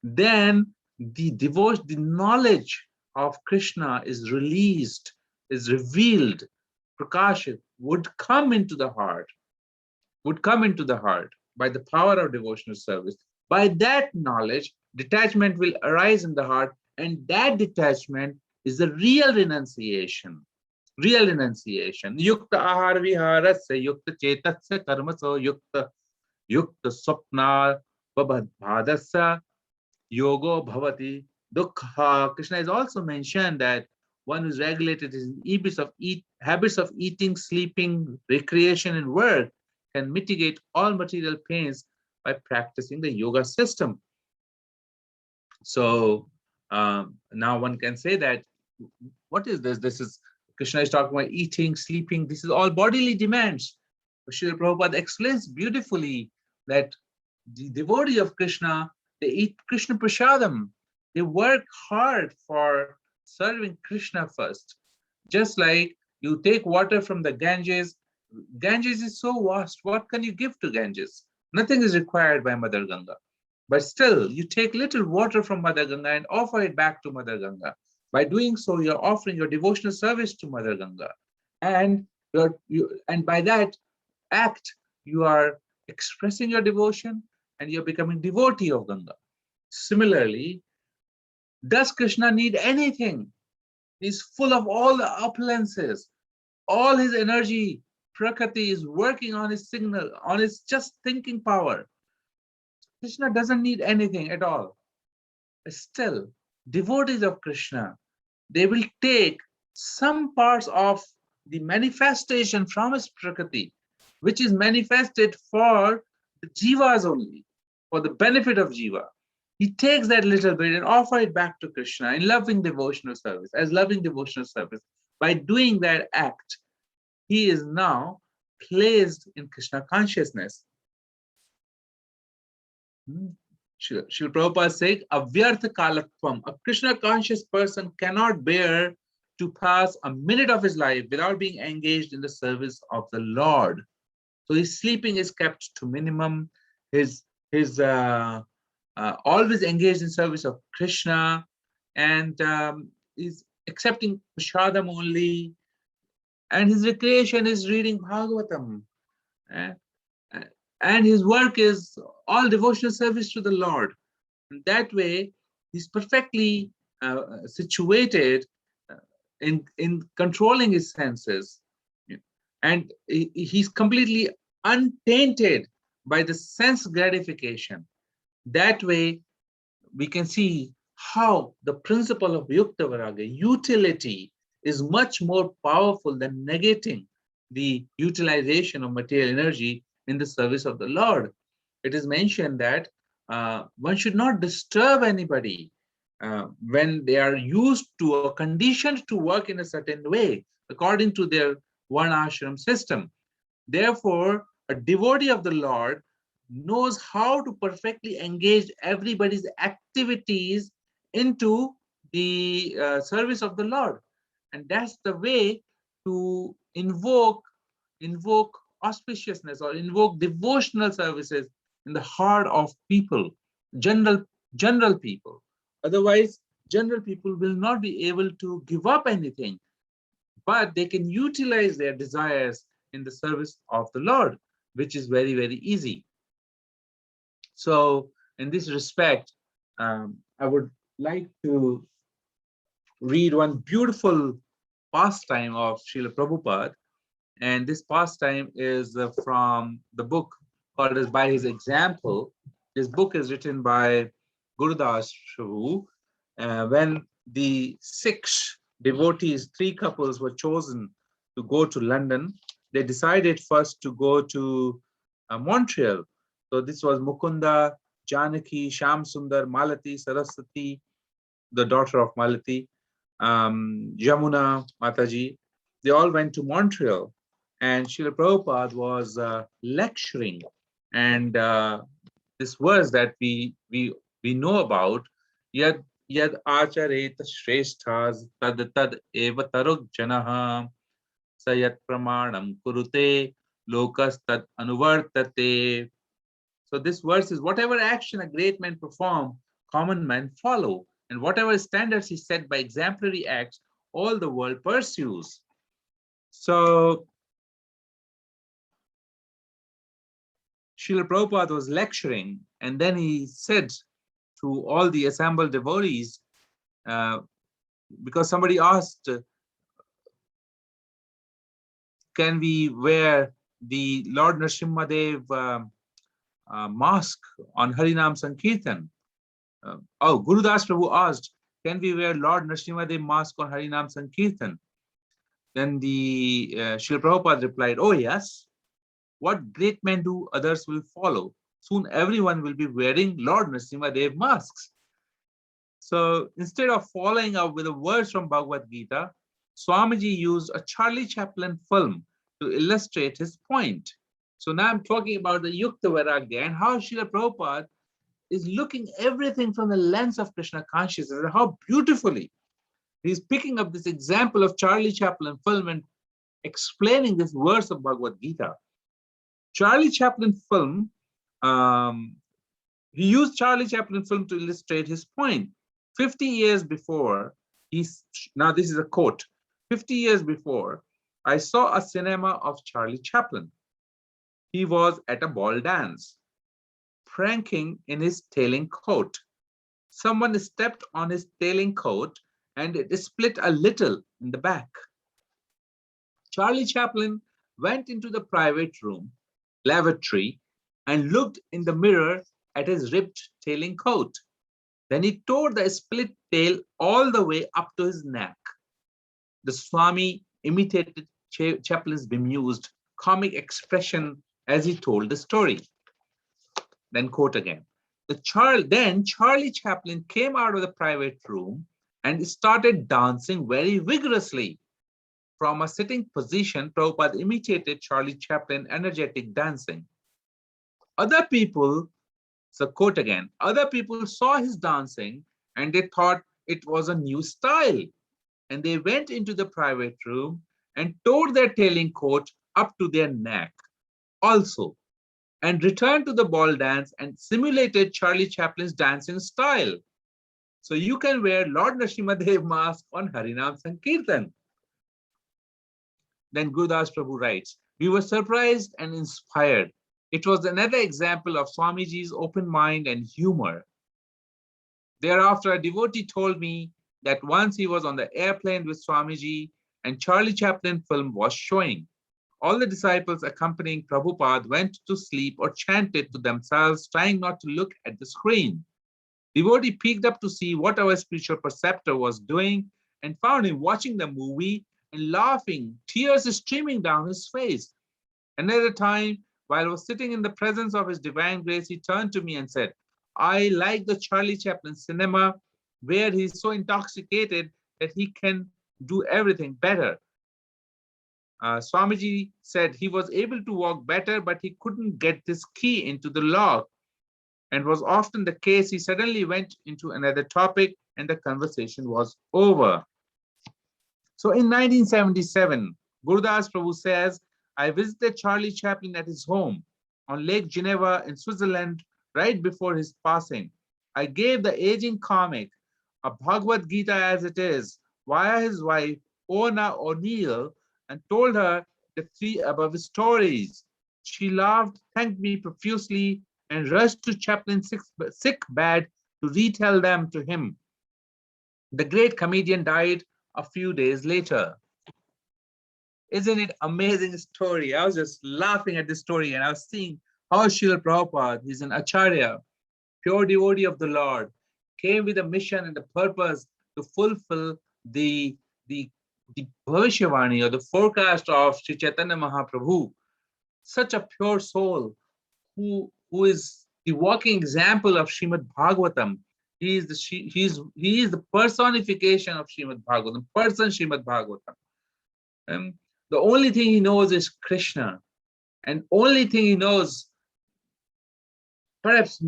then the knowledge of Krishna is released, is revealed, prakashit, would come into the heart by the power of devotional service. By that knowledge, detachment will arise in the heart, and that detachment is the real renunciation. Real renunciation. Yukta ahar viharasya, yukta chetasya karmaso, yukta swapna vabhadasya, yogo bhavati dukkha. Krishna has also mentioned that one who is regulated in habits of eating, sleeping, recreation, and work can mitigate all material pains by practicing the yoga system. So now one can say that, what is this? This is, Krishna is talking about eating, sleeping. This is all bodily demands. Srila Prabhupada explains beautifully that the devotee of Krishna, they eat Krishna prasadam. They work hard for serving Krishna first. Just like you take water from the Ganges. Ganges is so vast. What can you give to Ganges? Nothing is required by Mother Ganga. But still, you take little water from Mother Ganga and offer it back to Mother Ganga. By doing so, you're offering your devotional service to Mother Ganga. And by that act, you are expressing your devotion and you're becoming devotee of Ganga. Similarly, does Krishna need anything? He's full of all the opulences. All his energy, Prakriti, is working on his signal, on his just thinking power. Krishna doesn't need anything at all. Still, devotees of Krishna, they will take some parts of the manifestation from his Prakriti, which is manifested for the jivas only, for the benefit of jiva. He takes that little bit and offer it back to Krishna in loving devotional service, as loving devotional service. By doing that act, he is now placed in Krishna consciousness. Srila Prabhupada said, Avyartha kalatvam. A Krishna conscious person cannot bear to pass a minute of his life without being engaged in the service of the Lord. So his sleeping is kept to minimum. His always engaged in service of Krishna, and is accepting prashadam only. And his recreation is reading Bhagavatam. And his work is all devotional service to the Lord. And that way, he's perfectly situated in controlling his senses. And he's completely untainted by the sense gratification. That way, we can see how the principle of Yukta Varaga, utility, is much more powerful than negating the utilization of material energy in the service of the Lord. It is mentioned that one should not disturb anybody when they are used to or conditioned to work in a certain way, according to their varnashram system. Therefore, a devotee of the Lord knows how to perfectly engage everybody's activities into the service of the Lord. And that's the way to invoke auspiciousness or invoke devotional services in the heart of people, general people. Otherwise, general people will not be able to give up anything, but they can utilize their desires in the service of the Lord, which is very, very easy. So in this respect, I would like to read one beautiful pastime of Srila Prabhupada. And this pastime is from the book called as By His Example. This book is written by Gurudas Prabhu. When the 6 devotees, 3 couples were chosen to go to London, they decided first to go to Montreal. So this was Mukunda, Janaki, Sham Sundar, Malati, Saraswati, the daughter of Malati, Jamuna Mataji. They all went to Montreal, and Srila Prabhupada was lecturing. And this verse that we know about, Yad achareta shreshthas tad eva taruk janaha sayat pramanam kurute lokas tad anuvartate. So this verse is, whatever action a great man perform, common men follow. And whatever standards he set by exemplary acts, all the world pursues. So Srila Prabhupada was lecturing, and then he said to all the assembled devotees, because somebody asked, can we wear the Lord Nrsimhadev mask on Harinam Sankirtan? Gurudas Prabhu asked, can we wear Lord Nrsimhadev mask on Harinam Sankirtan? Then the Srila Prabhupada replied, oh yes, what great men do, others will follow. Soon everyone will be wearing Lord Nrsimhadev masks. So instead of following up with a verse from Bhagavad Gita, Swamiji used a Charlie Chaplin film to illustrate his point. So now I'm talking about the Yukta Vairagya and how Srila Prabhupada is looking everything from the lens of Krishna consciousness, and how beautifully He's picking up this example of Charlie Chaplin film and explaining this verse of Bhagavad Gita. Charlie Chaplin film, he used Charlie Chaplin film to illustrate his point. 50 years before, now this is a quote, 50 years before, I saw a cinema of Charlie Chaplin. He was at a ball dance, pranking in his tailing coat. Someone stepped on his tailing coat and it split a little in the back. Charlie Chaplin went into the private room, lavatory, and looked in the mirror at his ripped tailing coat. Then he tore the split tail all the way up to his neck. The Swami imitated Chaplin's bemused, comic expression as he told the story. Then quote again. Then Charlie Chaplin came out of the private room and started dancing very vigorously. From a sitting position, Prabhupada imitated Charlie Chaplin energetic dancing. Other people, so quote again, other people saw his dancing and they thought it was a new style. And they went into the private room and tore their tailing coat up to their neck also, and returned to the ball dance and simulated Charlie Chaplin's dancing style. So you can wear Lord Nrsimhadev mask on Harinam Sankirtan. Then Gurudas Prabhu writes, we were surprised and inspired. It was another example of Swamiji's open mind and humor. Thereafter, a devotee told me that once he was on the airplane with Swamiji and Charlie Chaplin film was showing. All the disciples accompanying Prabhupada went to sleep or chanted to themselves, trying not to look at the screen. Devotee peeked up to see what our spiritual preceptor was doing and found him watching the movie and laughing, tears streaming down his face. Another time, while I was sitting in the presence of his divine grace, he turned to me and said, I like the Charlie Chaplin cinema where he's so intoxicated that he can do everything better. Swamiji said he was able to walk better, but he couldn't get this key into the lock. And was often the case, he suddenly went into another topic and the conversation was over. So in 1977, Gurudas Prabhu says, I visited Charlie Chaplin at his home on Lake Geneva in Switzerland right before his passing. I gave the aging comic a Bhagavad Gita as it is via his wife, Ona O'Neill, and told her the three above stories. She laughed, thanked me profusely, and rushed to Chaplin's sick bed to retell them to him. The great comedian died a few days later. Isn't it amazing story? I was just laughing at this story and I was seeing how Srila Prabhupada, he's an Acharya, pure devotee of the Lord, came with a mission and a purpose to fulfill the Bhavishwavani or the forecast of Sri Chaitanya Mahaprabhu. Such a pure soul who is the walking example of Srimad Bhagavatam. He is the personification of Srimad Bhagavatam, person Srimad Bhagavatam. The only thing he knows is Krishna, and only thing he knows, perhaps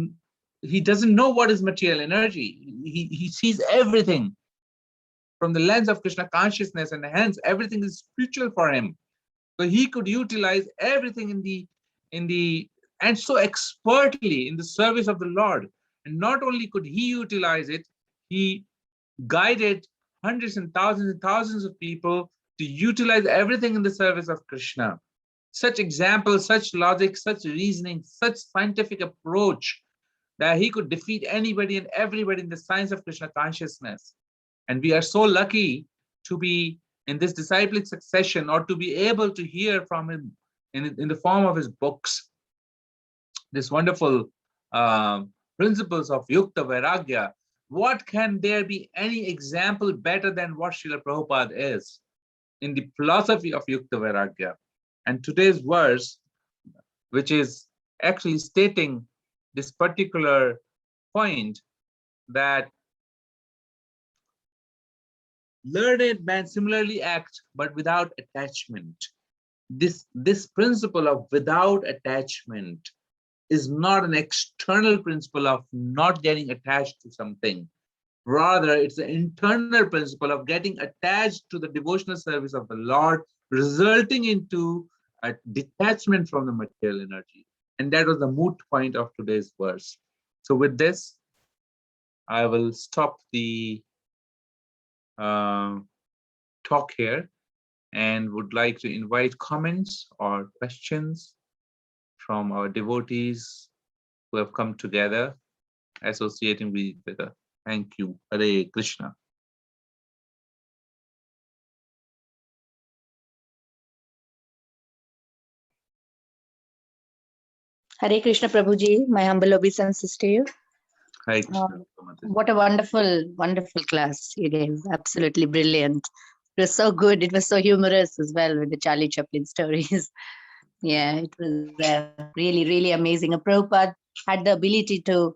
he doesn't know what is material energy. He sees everything from the lens of Krishna consciousness, and hence everything is spiritual for him. So he could utilize everything and so expertly in the service of the Lord. And not only could he utilize it, he guided hundreds and thousands of people to utilize everything in the service of Krishna. Such examples, such logic, such reasoning, such scientific approach that he could defeat anybody and everybody in the science of Krishna consciousness. And we are so lucky to be in this disciplic succession or to be able to hear from him in the form of his books, this wonderful principles of Yukta Vairagya. What can there be any example better than what Srila Prabhupada is in the philosophy of Yukta Vairagya? And today's verse, which is actually stating this particular point, that learned men similarly act, but without attachment. This principle of without attachment is not an external principle of not getting attached to something. Rather, it's the internal principle of getting attached to the devotional service of the Lord, resulting into a detachment from the material energy. And that was the moot point of today's verse. So with this, I will stop the talk here and would like to invite comments or questions from our devotees who have come together associating with each other. Thank you. Hare Krishna. Hare Krishna Prabhuji, my humble obeisances to you. Hare Krishna. What a wonderful, wonderful class you gave. Absolutely brilliant. It was so good. It was so humorous as well with the Charlie Chaplin stories. Yeah, it was really, really amazing. And Prabhupada had the ability to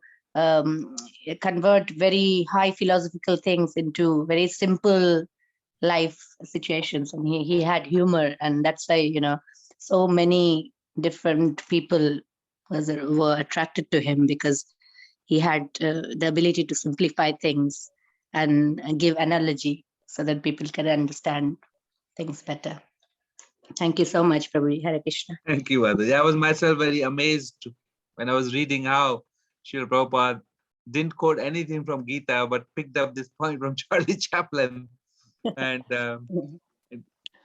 convert very high philosophical things into very simple life situations. And he had humor. And that's why, you know, so many different people were attracted to him, because he had the ability to simplify things and give analogy so that people can understand things better. Thank you so much, Prabhu. Hare Krishna. Thank you, Mataji. I was myself very amazed when I was reading how Srila Prabhupada didn't quote anything from Gita, but picked up this point from Charlie Chaplin. And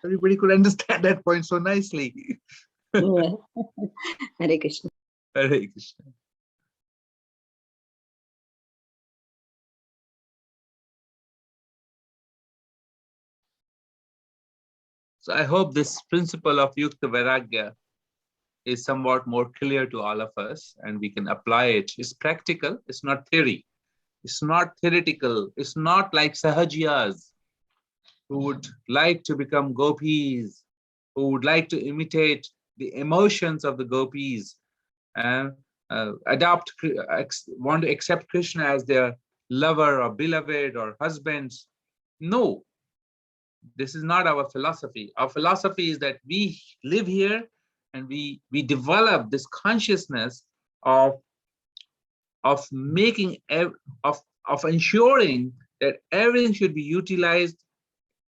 everybody could understand that point so nicely. Yeah. Hare Krishna. Hare Krishna. So I hope this principle of Yukta Vairagya is somewhat more clear to all of us, and we can apply it. It's practical, it's not theory. It's not theoretical. It's not like Sahajiyas who would like to become gopis, who would like to imitate the emotions of the gopis and want to accept Krishna as their lover or beloved or husband. No, this is not our philosophy. Our philosophy is that we live here and we develop this consciousness of making of ensuring that everything should be utilized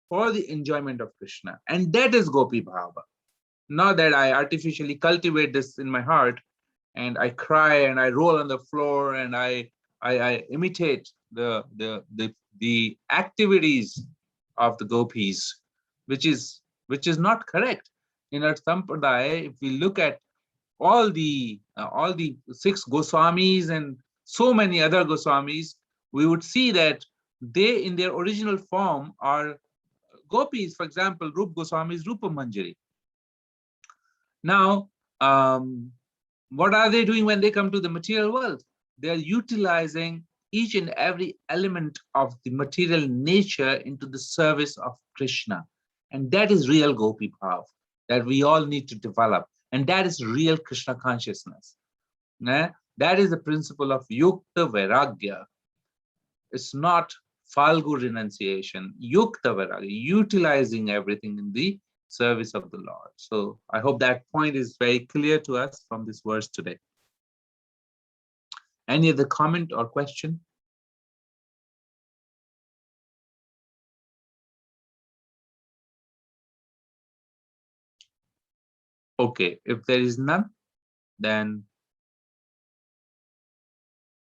for the enjoyment of Krishna, and that is Gopi Bhava. Not that I artificially cultivate this in my heart and I cry and I roll on the floor and I imitate the activities of the gopis, which is not correct. In our sampradaya, if we look at all the 6 Goswamis and so many other Goswamis, we would see that they in their original form are gopis. For example, Rup Goswami's Rupa Manjari. Now, what are they doing when they come to the material world? They are utilizing each and every element of the material nature into the service of Krishna. And that is real Gopi Bhav that we all need to develop. And that is real Krishna consciousness. That is the principle of Yukta Vairagya. It's not Falgu renunciation, Yukta Vairagya, utilizing everything in the service of the Lord. So I hope that point is very clear to us from this verse today. Any other comment or question? Okay, if there is none, then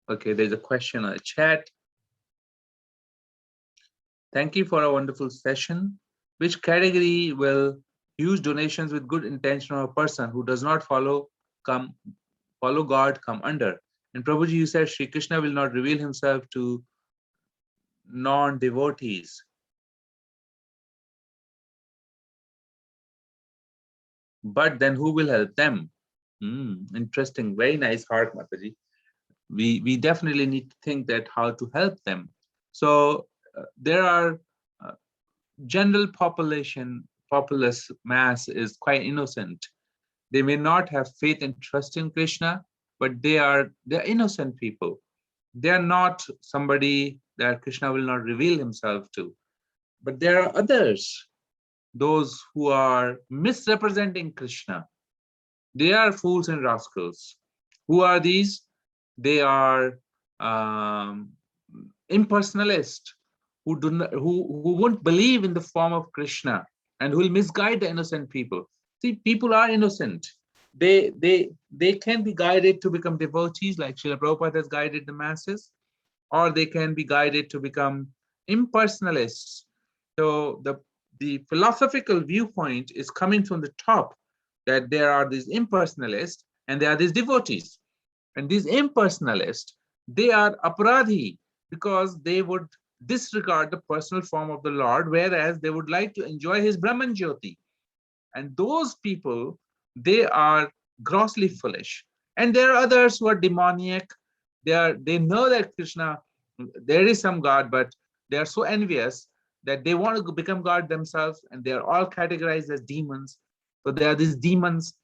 okay, there's a question on the chat. Thank you for a wonderful session. Which category will huge donations with good intention of a person who does not follow God come under? And Prabhuji, you said Sri Krishna will not reveal himself to non-devotees. But then who will help them? Interesting, very nice heart, Mataji. We definitely need to think that how to help them. So there are general populace mass is quite innocent. They may not have faith and trust in Krishna, but they're innocent people. They are not somebody that Krishna will not reveal himself to. But there are others, those who are misrepresenting Krishna. They are fools and rascals. Who are these? They are impersonalist who do not, who won't believe in the form of Krishna and who will misguide the innocent people. See, people are innocent. They can be guided to become devotees, like Srila Prabhupada has guided the masses, or they can be guided to become impersonalists. So the philosophical viewpoint is coming from the top, that there are these impersonalists and there are these devotees. And these impersonalists, they are aparadhi because they would disregard the personal form of the Lord, whereas they would like to enjoy his Brahman Jyoti. And those people, they are grossly foolish. And there are others who are demoniac. They know that Krishna, there is some God, but they are so envious that they want to become God themselves, and they are all categorized as demons. So there are these demons,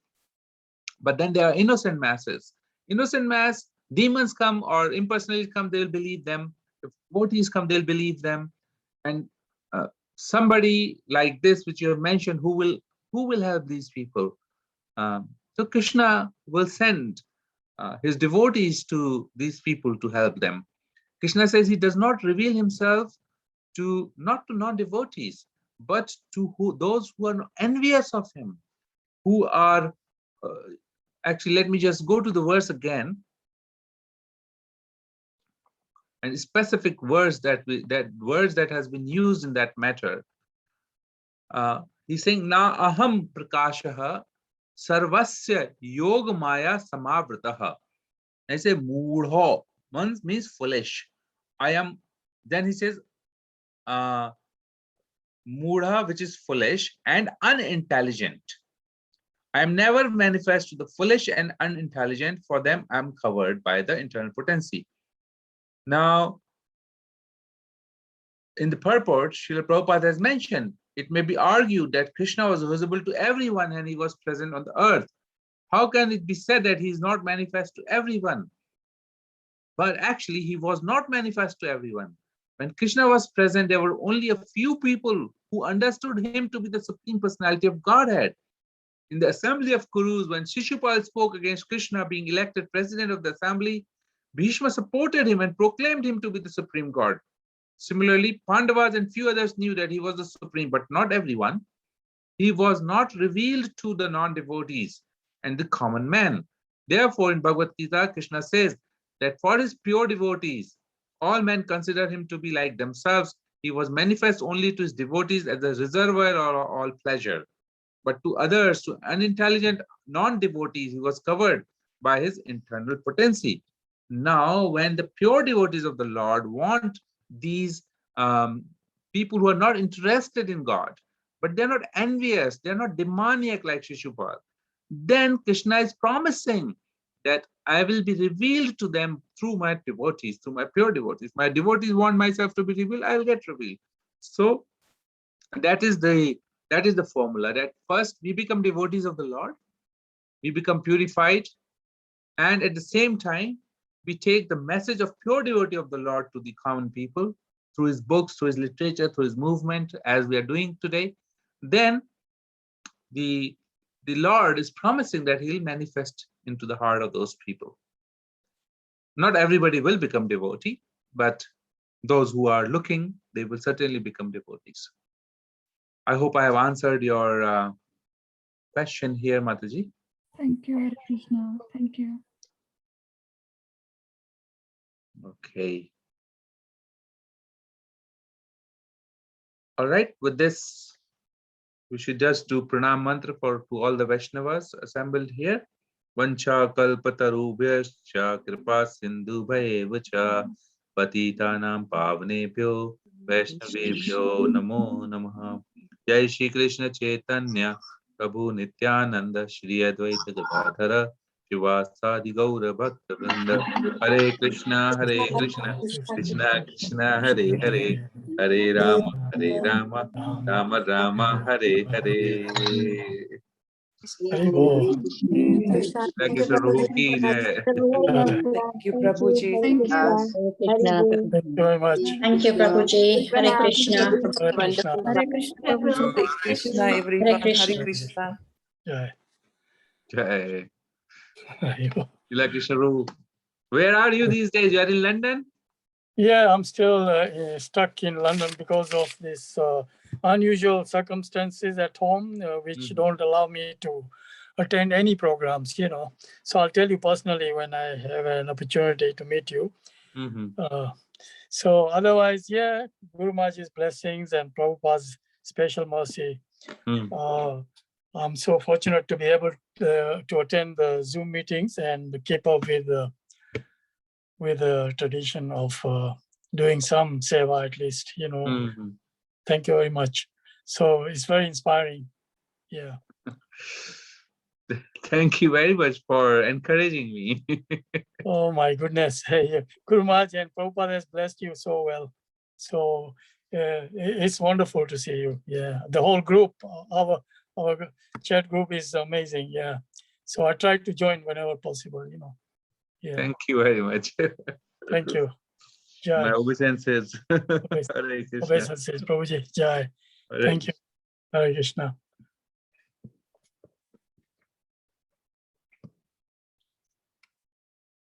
but then there are innocent masses. Innocent mass, demons come or impersonalists come, they'll believe them. If devotees come, they'll believe them. And somebody like this, which you have mentioned, who will help these people? So Krishna will send his devotees to these people to help them. Krishna says he does not reveal himself not to non-devotees, but to those who are envious of him, who are actually, let me just go to the verse again, and specific verse that has been used in that matter. He's saying, na aham prakashaha sarvasya yoga maya samavrataha. I say moodho means foolish. I am. Then he says moodha, which is foolish and unintelligent. I am never manifest to the foolish and unintelligent. For them, I am covered by the internal potency. Now, in the purport, Srila Prabhupada has mentioned, it may be argued that Krishna was visible to everyone and he was present on the earth. How can it be said that he is not manifest to everyone? But actually, he was not manifest to everyone. When Krishna was present, there were only a few people who understood him to be the Supreme Personality of Godhead. In the assembly of Kurus, when Shishupal spoke against Krishna being elected president of the assembly, Bhishma supported him and proclaimed him to be the Supreme God. Similarly, Pandavas and few others knew that he was the Supreme, but not everyone. He was not revealed to the non-devotees and the common man. Therefore, in Bhagavad Gita, Krishna says that for his pure devotees, all men consider him to be like themselves. He was manifest only to his devotees as a reservoir of all pleasure. But to others, to unintelligent non-devotees, he was covered by his internal potency. Now, when the pure devotees of the Lord want these people who are not interested in God, but they're not envious, they're not demoniac like Shishupal, then Krishna is promising that I will be revealed to them through my devotees, through my pure devotees. My devotees want myself to be revealed, I will get revealed. So that is the formula, that first we become devotees of the Lord, we become purified, and at the same time, we take the message of pure devotee of the Lord to the common people through his books, through his literature, through his movement, as we are doing today. Then the Lord is promising that he'll manifest into the heart of those people. Not everybody will become devotee, but those who are looking, they will certainly become devotees. I hope I have answered your question here, Mataji. Thank you, Hare Krishna. Thank you. Okay. All right, with this, we should just do pranam mantra to all the Vaishnavas assembled here. Vancha kalpatarubhyascha kripa sindhu bhayevacha patitanam pavnebhyo vaishnavebhyo namo namaha. Jai Shri Krishna Chaitanya Prabhu Nityananda Shri Advaita Gadadhara Shivasadi Gaura Bhakta Vrinda. Hare Krishna Krishna Krishna Hare Hare Hare Rama Rama Rama Hare Hare. Like it's a rookie. Thank you, Prabhuji. Thank you. Krishna. Thank you very much. Thank you, Prabhuji. Hare Krishna. Hare Krishna. Hare Krishna, Prabhuji. Hare Krishna, Hare everyone. Krishna. Hare Krishna. Jai. Jai. Hare Like it's a rookie. Where are you these days? You are in London? Yeah, I'm still stuck in London because of this unusual circumstances at home, which Mhm. don't allow me to attend any programs, you know. So I'll tell you personally when I have an opportunity to meet you. Mhm. So otherwise, yeah, Guru Maharaj's blessings and Prabhupada's special mercy. Mm. I'm so fortunate to be able to attend the Zoom meetings and keep up with the tradition of doing some seva at least, you know. Mhm. Thank you very much. So it's very inspiring. Yeah. Thank you very much for encouraging me. Oh my goodness. Hey, Guru Maharaj and Prabhupada has blessed you so well. So it's wonderful to see you. Yeah. The whole group, our chat group is amazing. Yeah. So I try to join whenever possible, you know. Yeah. Thank you very much. Thank you. My Jai. obeisances. Hare Krishna. Obeisances, Prabhuji. Jai. Hare Thank you. Hare Krishna.